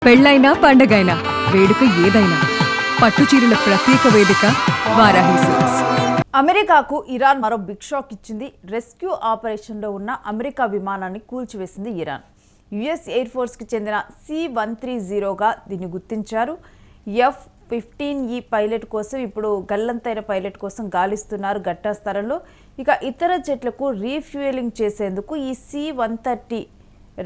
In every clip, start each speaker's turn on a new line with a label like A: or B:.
A: పెళ్ళైనా పండగైనా వేడుక ఏదైనా పట్టుచీరల ప్రత్యేక వేదిక వారాహి సిల్క్స్.
B: అమెరికాకు ఇరాన్ మరో బిగ్ షాక్ ఇచ్చింది. రెస్క్యూ ఆపరేషన్లో ఉన్న అమెరికా విమానాన్ని కూల్చివేసింది ఇరాన్. యుఎస్ ఎయిర్ ఫోర్స్కి చెందిన C-130గా దీన్ని గుర్తించారు. F-15E పైలట్ కోసం ఇప్పుడు గల్లంతైన పైలట్ కోసం గాలిస్తున్నారు ఘటనా స్థలంలో. ఇక ఇతర జెట్లకు రీఫ్యూయలింగ్ చేసేందుకు ఈ C-130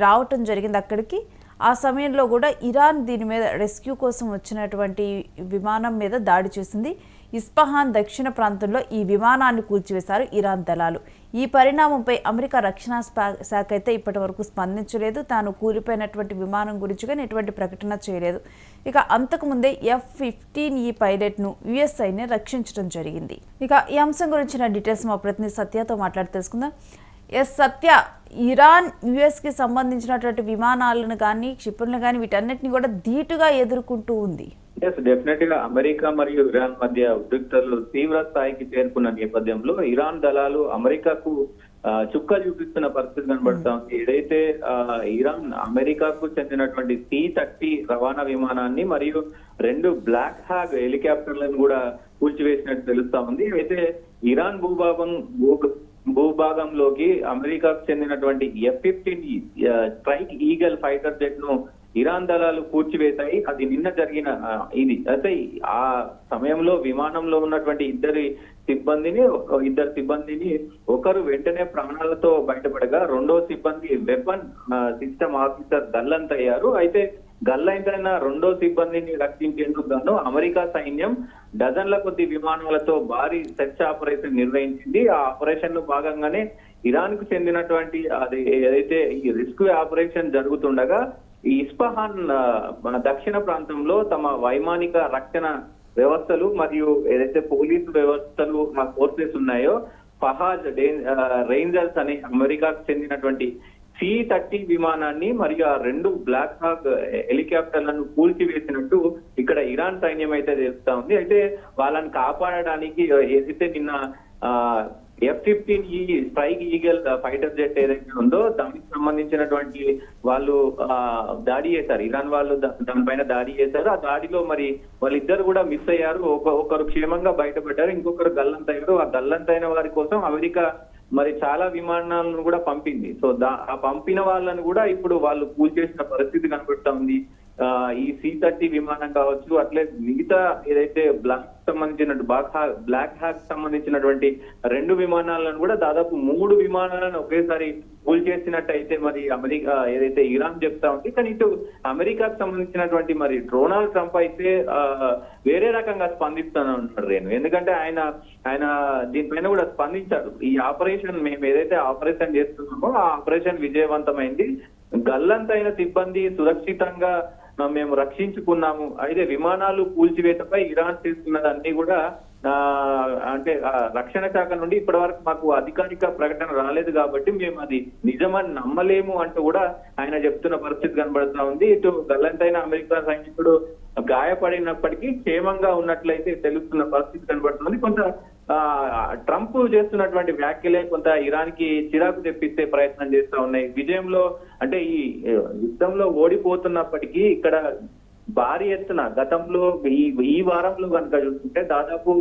B: రావటం జరిగింది అక్కడికి. ఆ సమయంలో కూడా ఇరాన్ దీని మీద రెస్క్యూ కోసం వచ్చినటువంటి విమానం మీద దాడి చేసింది. ఇస్ఫహాన్ దక్షిణ ప్రాంతంలో ఈ విమానాన్ని కూల్చివేశారు ఇరాన్ దళాలు. ఈ పరిణామంపై అమెరికా రక్షణ శాఖ అయితే ఇప్పటి వరకు స్పందించలేదు. తాను కూలిపోయినటువంటి విమానం గురించి కానీ ఎటువంటి ప్రకటన చేయలేదు. ఇక అంతకుముందే F-15E పైలట్ను యుఎస్ఐని రక్షించడం జరిగింది. ఇక ఈ అంశం గురించిన డీటెయిల్స్ మా ప్రతినిధి సత్యతో మాట్లాడి తెలుసుకుందాం. సత్య, ఇరాన్ యుఎస్కి సంబంధించినటువంటి విమానాలను కానీ క్షిపణులు కానీ వీటన్నిటిని కూడా ధీటుగా ఎదుర్కొంటూ ఉంది.
C: డెఫినెట్ గా అమెరికా మరియు ఇరాన్ మధ్య ఉద్రిక్తతలు తీవ్ర స్థాయికి చేరుకున్న నేపథ్యంలో ఇరాన్ దళాలు అమెరికాకు చుక్క చూపిస్తున్న పరిస్థితి కనబడతా ఉంది. ఏదైతే ఇరాన్ అమెరికాకు చెందినటువంటి C-30 రవాణా విమానాన్ని మరియు 2 బ్లాక్ హ్యాగ్ హెలికాప్టర్లను కూడా కూల్చివేసినట్టు తెలుస్తా ఉంది. అయితే ఇరాన్ భూభాగంలోకి అమెరికాకు చెందినటువంటి F-15E strike eagle fighter jet ను ఇరాన్ దళాలు కూల్చివేశాయి. అది నిన్న జరిగిన ఇది. అయితే ఆ సమయంలో విమానంలో ఉన్నటువంటి ఇద్దరు సిబ్బందిని ఒకరు వెంటనే ప్రాణాలతో బయటపడగా రెండో సిబ్బంది వెపన్ సిస్టమ్ ఆఫీసర్ గల్లంతయ్యారు. అయితే గల్లంతైన రెండో సిబ్బందిని రక్షించేందుకు గాను అమెరికా సైన్యం డజన్ల కొద్ది విమానాలతో భారీ సెర్చ్ ఆపరేషన్ నిర్వహించింది. ఆ ఆపరేషన్ లో భాగంగానే ఇరాన్ కు చెందినటువంటి అది ఏదైతే ఈ రెస్క్యూ ఆపరేషన్ జరుగుతుండగా ఈ ఇస్ఫహాన్ దక్షిణ ప్రాంతంలో తమ వైమానిక రక్షణ వ్యవస్థలు మరియు ఏదైతే పోలీసు వ్యవస్థలు ఫోర్సెస్ ఉన్నాయో ఫహాజ్ రేంజర్స్ అనే అమెరికాకు చెందినటువంటి C-30 విమానాన్ని మరియు ఆ 2 బ్లాక్ హాక్ హెలికాప్టర్లను కూల్చివేసినట్టు ఇక్కడ ఇరాన్ సైన్యం అయితే తెలుస్తా ఉంది. అయితే వాళ్ళని కాపాడడానికి ఏదైతే నిన్న F-15E strike eagle fighter jet ఏదైతే ఉందో దానికి సంబంధించినటువంటి వాళ్ళు దాడి చేశారు. ఇరాన్ వాళ్ళు దానిపైన దాడి చేశారు. ఆ దాడిలో మరి వాళ్ళిద్దరు కూడా మిస్ అయ్యారు. ఒకరు క్షేమంగా బయటపడ్డారు, ఇంకొకరు గల్లంతయ్యారు. ఆ గల్లంతైన వారి కోసం అమెరికా మరి చాలా విమానాలను కూడా పంపింది. సో ఆ పంపిన వాళ్ళను కూడా ఇప్పుడు వాళ్ళు కూల్చేసిన పరిస్థితి కనబడుతా ఉంది. ఈ C-30 విమానం కావచ్చు, అట్లే మిగతా ఏదైతే బ్లాక్ హ్యాక్ సంబంధించినటువంటి 2 విమానాలను కూడా దాదాపు 3 విమానాలను ఒకేసారి కూల్చేసినట్టయితే మరి అమెరికా ఏదైతే ఇరాన్ చెప్తా ఉంది. కానీ ఇటు అమెరికాకు సంబంధించినటువంటి మరి డొనాల్డ్ ట్రంప్ అయితే వేరే రకంగా స్పందిస్తూనే ఉంటాడు రేణు. ఎందుకంటే ఆయన దీనిపైన కూడా స్పందించారు. ఈ ఆపరేషన్ మేము ఏదైతే ఆపరేషన్ చేస్తున్నామో ఆ ఆపరేషన్ విజయవంతమైంది, గల్లంతైన సిబ్బంది సురక్షితంగా మేము రక్షించుకున్నాము. అయితే విమానాలు కూల్చివేతపై ఇరాన్ చేస్తున్నదన్నీ కూడా అంటే రక్షణ శాఖ నుండి ఇప్పటి వరకు మాకు అధికారిక ప్రకటన రాలేదు కాబట్టి మేము అది నిజమని నమ్మలేము అంటూ కూడా ఆయన చెప్తున్న పరిస్థితి కనబడుతూ ఉంది. ఇటు గల్లంతైన అమెరికా సైనికుడు గాయపడినప్పటికీ క్షేమంగా ఉన్నట్లయితే తెలుస్తున్న పరిస్థితి కనబడుతుంది. కొంత ట్రంప్ చేస్తున్నటువంటి వ్యాఖ్యలే కొంత ఇరాన్ కి చిరాకు తెప్పిస్తే ప్రయత్నం చేస్తా ఉన్నాయి. విజయంలో అంటే ఈ యుద్ధంలో ఓడిపోతున్నప్పటికీ ఇక్కడ భారీ ఎత్తున గతంలో ఈ వారంలో కనుక చూస్తుంటే దాదాపు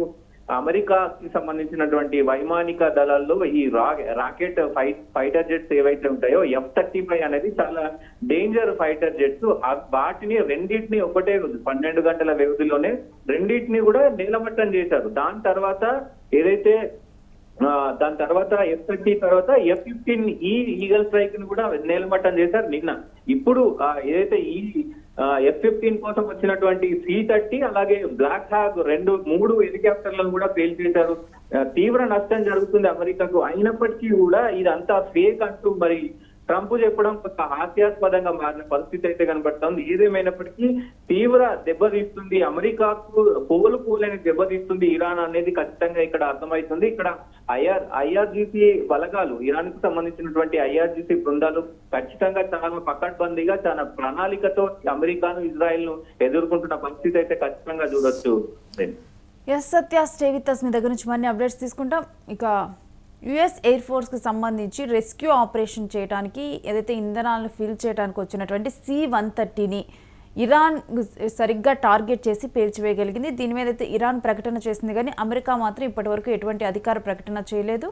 C: అమెరికాకి సంబంధించినటువంటి వైమానిక దళాల్లో ఈ రాకెట్ ఫైటర్ జెట్స్ ఏవైతే ఉంటాయో F-35 అనేది చాలా డేంజర్ ఫైటర్ జెట్స్. వాటిని రెండింటిని ఒకటే రోజు 12 గంటల వ్యవధిలోనే రెండింటిని కూడా నేలమట్టం చేశారు. దాని తర్వాత F-30 తర్వాత F-15E ఈగల్ స్ట్రైక్ ని కూడా నేలమట్టం చేశారు నిన్న. ఇప్పుడు ఏదైతే ఈ F-15 కోసం వచ్చినటువంటి C-30 అలాగే బ్లాక్ హ్యాగ్ 3 హెలికాప్టర్లను కూడా పేల్చేశారు. తీవ్ర నష్టం జరుగుతుంది అమెరికాకు. అయినప్పటికీ కూడా ఇదంతా ఫేక్ అంటూ మరి ట్రంప్ చెప్పడం కొంత హాస్యాస్పదంగా మారిన పరిస్థితి అయితే కనబడుతుంది. ఏదేమైనప్పటికీ తీవ్ర దెబ్బతీస్తుంది అమెరికాకు, పోలేని దెబ్బతీస్తుంది ఇరాన్ అనేది ఖచ్చితంగా ఇక్కడ అర్థమవుతుంది. ఇక్కడ IRGC బలగాలు, ఇరాన్ కు సంబంధించినటువంటి IRGC బృందాలు ఖచ్చితంగా చాలా పకడ్బందీగా చాలా ప్రణాళికతో అమెరికాను ఇజ్రాయెల్ ను ఎదుర్కొంటున్న పరిస్థితి అయితే ఖచ్చితంగా చూడొచ్చు.
B: సత్య, స్టే విత్ us. మీ దగ్గర నుంచి మరిన్ని అప్డేట్స్ తీసుకుంటాం. ఇక యుఎస్ ఎయిర్ ఫోర్స్కి సంబంధించి రెస్క్యూ ఆపరేషన్ చేయడానికి ఏదైతే ఇంధనాలను ఫిల్ చేయడానికి వచ్చినటువంటి C-130ని ఇరాన్ సరిగ్గా టార్గెట్ చేసి పేల్చివేయగలిగింది. దీని మీద అయితే ఇరాన్ ప్రకటన చేసింది కానీ అమెరికా మాత్రం ఇప్పటివరకు ఎటువంటి అధికార ప్రకటన చేయలేదు.